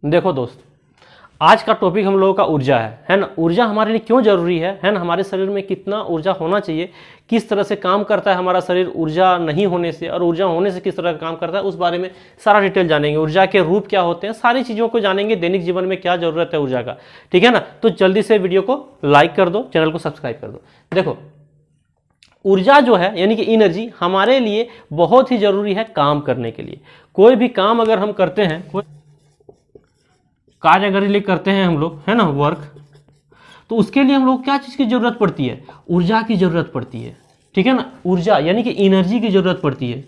देखो दोस्त, आज का टॉपिक हम लोगों का ऊर्जा है ना। ऊर्जा हमारे लिए क्यों जरूरी है ना। हमारे शरीर में कितना ऊर्जा होना चाहिए, किस तरह से काम करता है हमारा शरीर ऊर्जा नहीं होने से, और ऊर्जा होने से किस तरह का काम करता है, उस बारे में सारा डिटेल जानेंगे। ऊर्जा के रूप क्या होते हैं, सारी चीज़ों को जानेंगे। दैनिक जीवन में क्या जरूरत है ऊर्जा का, ठीक है ना। तो जल्दी से वीडियो को लाइक कर दो, चैनल को सब्सक्राइब कर दो। देखो, ऊर्जा जो है यानी कि एनर्जी हमारे लिए बहुत ही जरूरी है काम करने के लिए। कोई भी काम अगर हम करते हैं, कोई कार्य अगर लिए करते हैं हम लोग, है ना, वर्क, तो उसके लिए हम लोग क्या चीज़ की जरूरत पड़ती है, ऊर्जा की जरूरत पड़ती है, ठीक है ना। ऊर्जा यानी कि एनर्जी की जरूरत पड़ती है,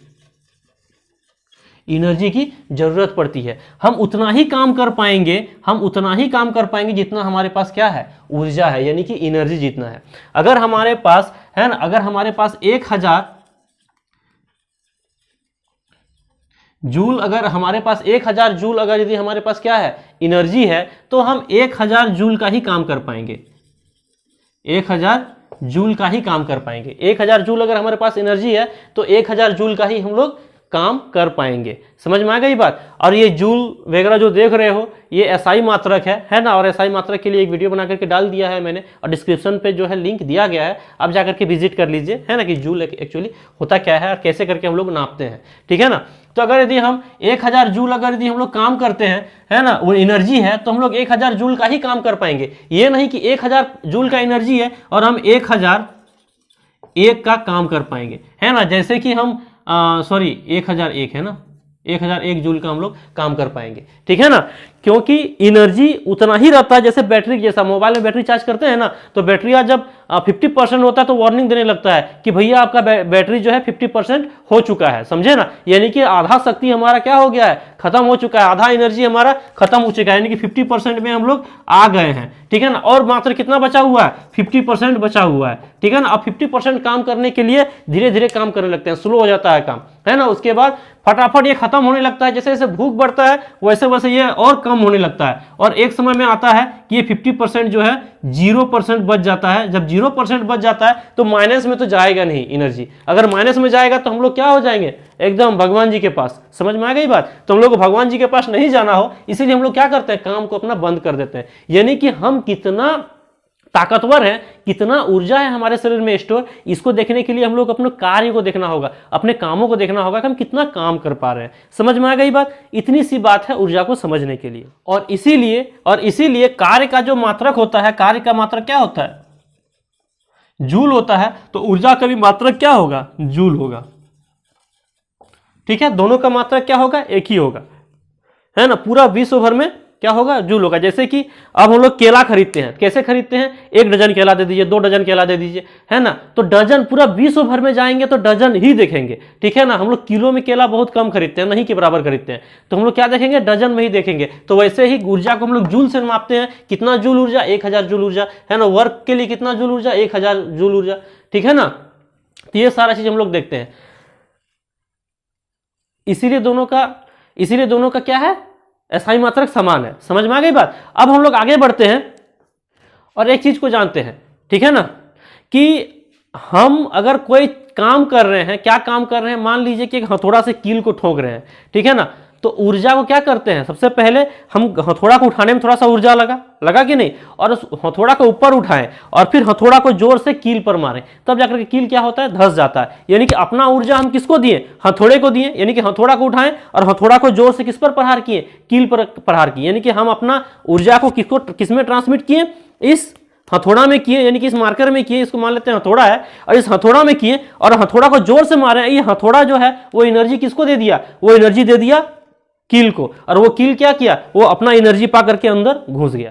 एनर्जी की जरूरत पड़ती है। हम उतना ही काम कर पाएंगे, हम उतना ही काम कर पाएंगे जितना हमारे पास क्या है, ऊर्जा है, यानी कि एनर्जी जितना है। अगर हमारे पास है ना, अगर हमारे पास 1000 जूल, अगर हमारे पास 1000 जूल अगर यदि हमारे पास क्या है, एनर्जी है, तो हम 1000 जूल का ही काम कर पाएंगे, 1000 जूल का ही काम कर पाएंगे। 1000 जूल अगर हमारे पास एनर्जी है तो 1000 जूल का ही हम लोग काम कर पाएंगे। समझ में आ गई बात। और ये जूल वगैरह जो देख रहे हो, ये एसआई मात्रक है ना। और एसआई मात्रक के लिए एक वीडियो बना करके डाल दिया है मैंने, और डिस्क्रिप्शन पे जो है लिंक दिया गया है, आप जाकर के विजिट कर लीजिए, है ना, कि जूल एक्चुअली होता क्या है और कैसे करके हम लोग नापते हैं, ठीक है ना। तो अगर यदि हम 1000 जूल अगर यदि हम लोग काम करते हैं, है ना, वो एनर्जी है, तो हम लोग 1000 जूल का ही काम कर पाएंगे। ये नहीं कि 1000 जूल का एनर्जी है और हम 1001 का काम कर पाएंगे, है ना। जैसे कि हम 1001 है ना, 1001 जूल का हम लोग काम कर पाएंगे, ठीक है ना। क्योंकि एनर्जी उतना ही रहता है जैसे बैटरी, जैसा मोबाइल में बैटरी चार्ज करते हैं ना, तो बैटरी जब 50% होता है तो वार्निंग देने लगता है कि भैया आपका बैटरी जो है 50% हो चुका है, समझे ना। यानी कि आधा शक्ति हमारा क्या हो गया है, खत्म हो चुका है, आधा एनर्जी हमारा खत्म हो चुका है, यानी कि 50% में हम लोग आ गए हैं, ठीक है ना। और मात्र कितना बचा हुआ है, 50% बचा हुआ है, ठीक है ना। अब 50% काम करने के लिए धीरे धीरे काम करने लगते हैं, स्लो हो जाता है काम, है ना। उसके बाद फटाफट ये खत्म होने लगता है, जैसे जैसे भूख बढ़ता है वैसे वैसे ये और कम होने लगता है, और एक समय में आता है कि ये 50% जो है 0% बच जाता है। जब 0% बच जाता है तो माइनस में तो जाएगा नहीं एनर्जी। अगर माइनस में जाएगा तो हम लोग क्या हो जाएंगे, एकदम भगवान जी के पास। समझ में आ गई बात। तो हम लोग को भगवान जी के पास नहीं जाना हो, इसीलिए हम लोग क्या करते हैं, काम को अपना बंद कर देते हैं। यानी कि हम कितना ताकतवर है, कितना ऊर्जा है हमारे शरीर में स्टोर, इसको देखने के लिए हम लोग अपने कार्य को देखना होगा, अपने कामों को देखना होगा कि हम कितना काम कर पा रहे हैं। समझ में आ गई बात। इतनी सी बात है ऊर्जा को समझने के लिए। और इसीलिए कार्य का जो मात्रक होता है, कार्य का मात्रक क्या होता है, जूल होता है। तो ऊर्जा का भी मात्रक क्या होगा, जूल होगा, ठीक है। दोनों का मात्रक क्या होगा, एक ही होगा, है ना। पूरा विश्व भर में क्या होगा, जूल होगा। जैसे कि अब हम लोग केला खरीदते हैं, कैसे खरीदते हैं, 1 डजन केला दे दीजिए, 2 डजन केला दे दीजिए, है ना। तो डजन पूरा विश्व भर में जाएंगे तो डजन ही देखेंगे, ठीक है ना। हम लोग किलो में केला बहुत कम खरीदते हैं, नहीं के बराबर खरीदते हैं, तो हम लोग क्या देखेंगे, डजन में ही देखेंगे। तो वैसे ही ऊर्जा को हम लोग जूल से मापते हैं। कितना जूल ऊर्जा, 1000 जूल ऊर्जा, है ना। वर्क के लिए कितना जूल ऊर्जा, 1000 जूल ऊर्जा, ठीक है ना। तो ये सारा चीज हम लोग देखते हैं। इसीलिए दोनों का क्या है, एसआई मात्रक समान है। समझ में आ गई बात। अब हम लोग आगे बढ़ते हैं और एक चीज को जानते हैं, ठीक है ना, कि हम अगर कोई काम कर रहे हैं, क्या काम कर रहे हैं, मान लीजिए कि हथौड़ा से कील को ठोक रहे हैं, ठीक है ना। तो ऊर्जा को क्या करते हैं, सबसे पहले हम हथौड़ा को उठाने में थोड़ा सा ऊर्जा लगा कि नहीं, और उस हथौड़ा को ऊपर उठाएं और फिर हथौड़ा को जोर से कील पर मारें, तब जाकर के कील क्या होता है, धंस जाता है। यानी कि अपना ऊर्जा हम किसको दिए, हथौड़े को दिए। यानी कि हथौड़ा को उठाएं और हथौड़ा को जोर से किस पर प्रहार किए, कील पर प्रहार किए। यानी कि हम अपना ऊर्जा को किसमें ट्रांसमिट किए, इस हथौड़ा में किए, यानी कि इस मार्कर में किए, इसको मान लेते हैं हथौड़ा है, और इस हथौड़ा में किए और हथौड़ा को जोर से मारे। ये हथौड़ा जो है वो एनर्जी किसको दे दिया, वो एनर्जी दे दिया कील को, और वो कील क्या किया, वो अपना एनर्जी पा करके अंदर घुस गया।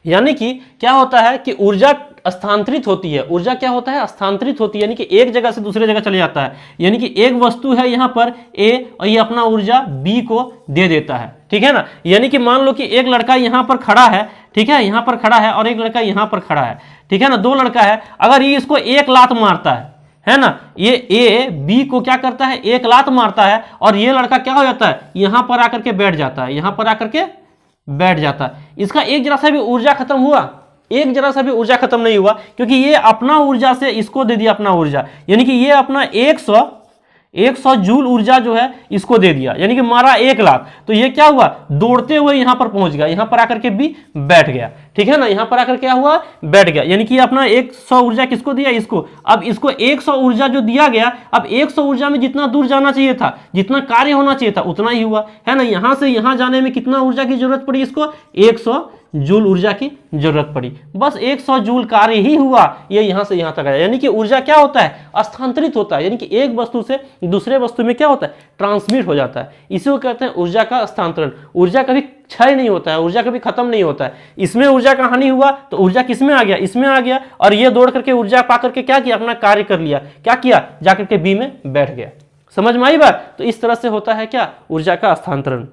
यानी कि क्या होता है कि ऊर्जा स्थानांतरित होती है। ऊर्जा क्या होता है, स्थानांतरित होती है, यानी कि एक जगह से दूसरे जगह चले जाता है। यानी कि एक वस्तु है यहाँ पर ए, और ये अपना ऊर्जा बी को दे देता है, ठीक है ना। यानी कि मान लो कि एक लड़का यहाँ पर खड़ा है, ठीक है, यहाँ पर खड़ा है, और एक लड़का यहाँ पर खड़ा है, ठीक है ना। 2 लड़का है, अगर ये इसको 1 लात मारता है ना, ये ए बी को क्या करता है, 1 लात मारता है, और ये लड़का क्या हो जाता है, यहां पर आकर के बैठ जाता है, यहां पर आकर के बैठ जाता है। इसका एक जरा सा भी ऊर्जा खत्म हुआ, एक जरा सा भी ऊर्जा खत्म नहीं हुआ, क्योंकि ये अपना ऊर्जा से इसको दे दिया अपना ऊर्जा। यानी कि ये अपना 100 जूल ऊर्जा जो है इसको दे दिया, यानी कि मारा 1 लाख, तो ये क्या हुआ, दौड़ते हुए यहां पर पहुंच गया, यहां पर आकर के भी बैठ गया, ठीक है ना, यहां पर आकर क्या हुआ, बैठ गया, यानी कि अपना 100 ऊर्जा किसको दिया, इसको। अब इसको 100 ऊर्जा जो दिया गया, अब 100 ऊर्जा में जितना दूर जाना चाहिए था, जितना कार्य होना चाहिए था, उतना ही हुआ, है ना। यहां से यहां जाने में कितना ऊर्जा की जरूरत पड़ी इसको, 100 जूल ऊर्जा की जरूरत पड़ी, बस 100 जूल कार्य ही हुआ, ये यहां से यहां तक आया। यानी कि ऊर्जा क्या होता है, स्थानांतरित होता है, यानी कि एक वस्तु से दूसरे वस्तु में क्या होता है, ट्रांसमिट हो जाता है, इसी को कहते हैं ऊर्जा का स्थानांतरण। ऊर्जा कभी क्षय नहीं होता है, ऊर्जा कभी खत्म नहीं होता है। इसमें ऊर्जा का हानि हुआ तो ऊर्जा किसमें आ गया, इसमें आ गया, और ये दौड़ करके ऊर्जा पा करके क्या किया, अपना कार्य कर लिया, क्या किया, जाकर के बी में बैठ गया। समझ में आई बात। तो इस तरह से होता है क्या, ऊर्जा का स्थानांतरण।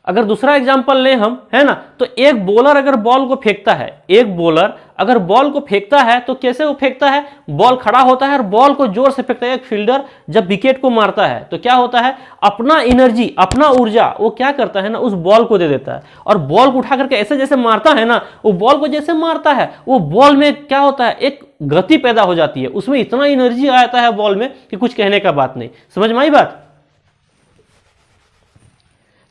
अगर दूसरा एग्जांपल ले हम, है ना, तो एक बॉलर अगर बॉल को फेंकता है, एक बॉलर अगर बॉल को फेंकता है तो कैसे वो फेंकता है, बॉल खड़ा होता है और बॉल को जोर से फेंकता है। एक फील्डर जब विकेट को मारता है तो क्या होता है, अपना एनर्जी, अपना ऊर्जा वो क्या करता है ना, उस बॉल को दे देता है, और बॉल को उठा करके ऐसे जैसे मारता है ना, वो बॉल को जैसे मारता है, वो बॉल में क्या होता है, एक गति पैदा हो जाती है, उसमें इतना एनर्जी आता है बॉल में कि कुछ कहने का बात नहीं। समझ में आई बात।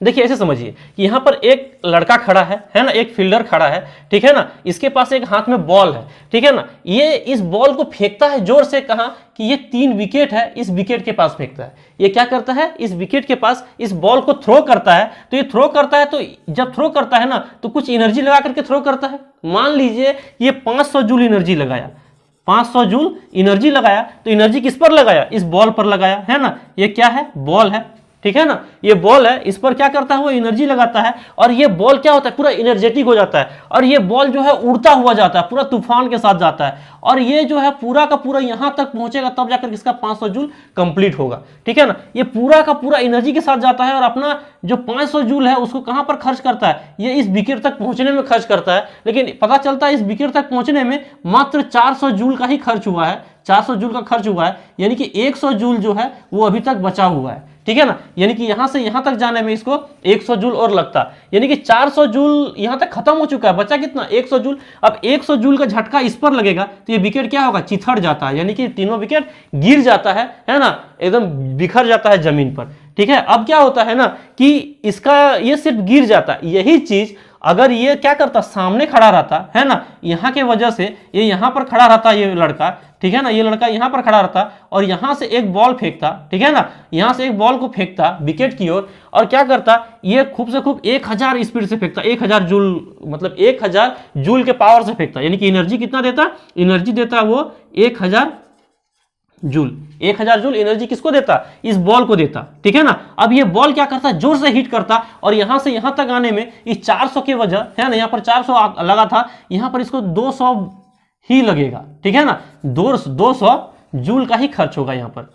देखिए ऐसे समझिए कि यहां पर एक लड़का खड़ा है ना, एक फील्डर खड़ा है, ठीक है ना, इसके पास एक हाथ में बॉल है, ठीक है ना, ये इस बॉल को फेंकता है जोर से, कहां कि ये 3 विकेट है, इस विकेट के पास फेंकता है। ये क्या करता है, इस विकेट के पास इस बॉल को थ्रो करता है। तो ये थ्रो करता है, तो जब थ्रो करता है ना तो कुछ एनर्जी लगा करके थ्रो करता है। मान लीजिए ये 500 जूल एनर्जी लगाया, 500 जूल एनर्जी लगाया, तो एनर्जी किस पर लगाया, इस बॉल पर लगाया, है ना। ये क्या है, बॉल है, ठीक है ना, ये बॉल है, इस पर क्या करता है, वो एनर्जी लगाता है, और ये बॉल क्या होता है, पूरा एनर्जेटिक हो जाता है, और ये बॉल जो है उड़ता हुआ जाता है, पूरा तूफान के साथ जाता है, और ये जो है पूरा का पूरा यहां तक पहुंचेगा, तब जाकर इसका 500 जूल कंप्लीट होगा, ठीक है ना। ये पूरा का पूरा एनर्जी के साथ जाता है, और अपना जो 500 जूल है उसको कहां पर खर्च करता है, ये इस विकेट तक पहुंचने में खर्च करता है। लेकिन पता चलता है इस विकेट तक पहुंचने में मात्र 400 जूल का ही खर्च हुआ है, 400 जूल का खर्च हुआ है, यानी कि 100 जूल जो है वो अभी तक बचा हुआ है, ठीक है ना। यानी कि यहां से यहां तक जाने में इसको 100 जूल और लगता, यानी कि 400 जूल यहां तक खत्म हो चुका है, बचा कितना, 100 जूल। अब 100 जूल का झटका इस पर लगेगा तो ये विकेट क्या होगा, चिथड़ जाता है, यानी कि तीनों विकेट गिर जाता है ना, एकदम बिखर जाता है जमीन पर, ठीक है। अब क्या होता है ना कि इसका ये सिर्फ गिर जाता है, यही चीज अगर ये क्या करता, सामने खड़ा रहता, है ना, यहां के वजह से ये यहां पर खड़ा रहता ये लड़का, ठीक है ना, ये लड़का यहां पर खड़ा रहता और यहां से एक बॉल फेंकता, ठीक है ना, यहां से एक बॉल को फेंकता विकेट की ओर, और क्या करता, ये खूब से खूब 1000 स्पीड से फेंकता, 1000 जूल, मतलब 1000 जूल के पावर से फेंकता, यानी कि एनर्जी कितना देता, एनर्जी देता वो 1000 जूल। 1000 जूल एनर्जी किसको देता, इस बॉल को देता, ठीक है ना। अब ये बॉल क्या करता, जोर से हिट करता, और यहां से यहां तक आने में इस 400 की वजह, है ना, यहां पर 400 लगा था, यहां पर इसको 200 ही लगेगा, ठीक है ना, 200 जूल का ही खर्च होगा यहां पर।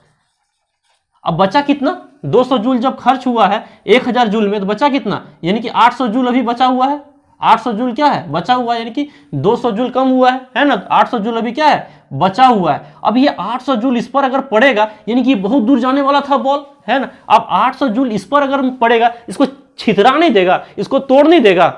अब बचा कितना, 200 जूल जब खर्च हुआ है 1000 जूल में, तो बचा कितना, यानी कि 800 जूल अभी बचा हुआ है, 800 जूल क्या है, बचा हुआ है, यानी कि 200 जूल कम हुआ है ना, 800 जूल अभी क्या है, बचा हुआ है। अब ये 800 जूल इस पर अगर पड़ेगा, यानी कि बहुत दूर जाने वाला था बॉल, है ना, अब 800 जूल इस पर अगर पड़ेगा, इसको छितरा नहीं देगा, इसको तोड़ नहीं देगा,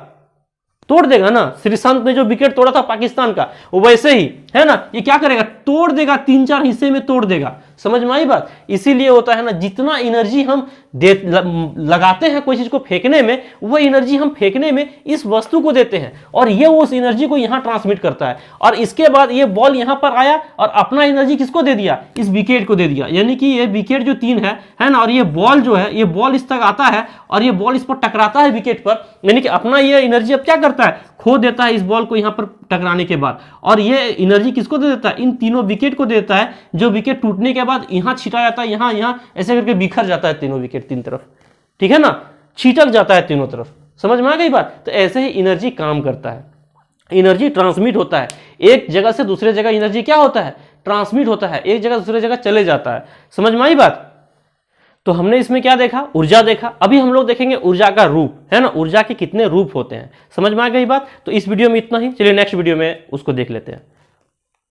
तोड़ देगा ना। श्रीसंत ने जो विकेट तोड़ा था पाकिस्तान का, वो वैसे ही, है ना, ये क्या करेगा, तोड़ देगा, 3-4 हिस्से में तोड़ देगा। समझ में आई बात। इसीलिए होता है ना, जितना एनर्जी हम लगाते हैं कोई चीज को फेंकने में, वो एनर्जी हम फेंकने में इस वस्तु को देते हैं, और ये उस एनर्जी को यहां ट्रांसमिट करता है, और इसके बाद ये बॉल यहां पर आया और अपना एनर्जी किसको दे दिया, इस विकेट को दे दिया, यानी कि ये विकेट जो 3 है ना, और ये बॉल जो है, ये बॉल इस तक आता है और ये बॉल इस पर टकराता है विकेट पर, यानी कि अपना ये एनर्जी अब क्या करता है, खो देता है इस बॉल को यहां पर टकराने के बाद, और ये एनर्जी किसको दे देता है, इन तीनों विकेट को देता है, जो विकेट टूटने के बाद यहां छिटा जाता है, यहां ऐसे करके बिखर जाता है तीनों विकेट 3 तरफ, ठीक है ना, छीटक जाता है तीनों तरफ। समझ में आ गई बात। तो ऐसे ही एनर्जी काम करता है, एनर्जी ट्रांसमिट होता है, एक जगह से दूसरे जगह एनर्जी क्या होता है, ट्रांसमिट होता है, एक जगह दूसरे जगह चले जाता है। समझ में आई बात। तो हमने इसमें क्या देखा, ऊर्जा देखा। अभी हम लोग देखेंगे ऊर्जा का रूप, है ना, ऊर्जा के कितने रूप होते हैं। समझ में आ गई बात। तो इस वीडियो में इतना ही, चलिए नेक्स्ट वीडियो में उसको देख लेते हैं।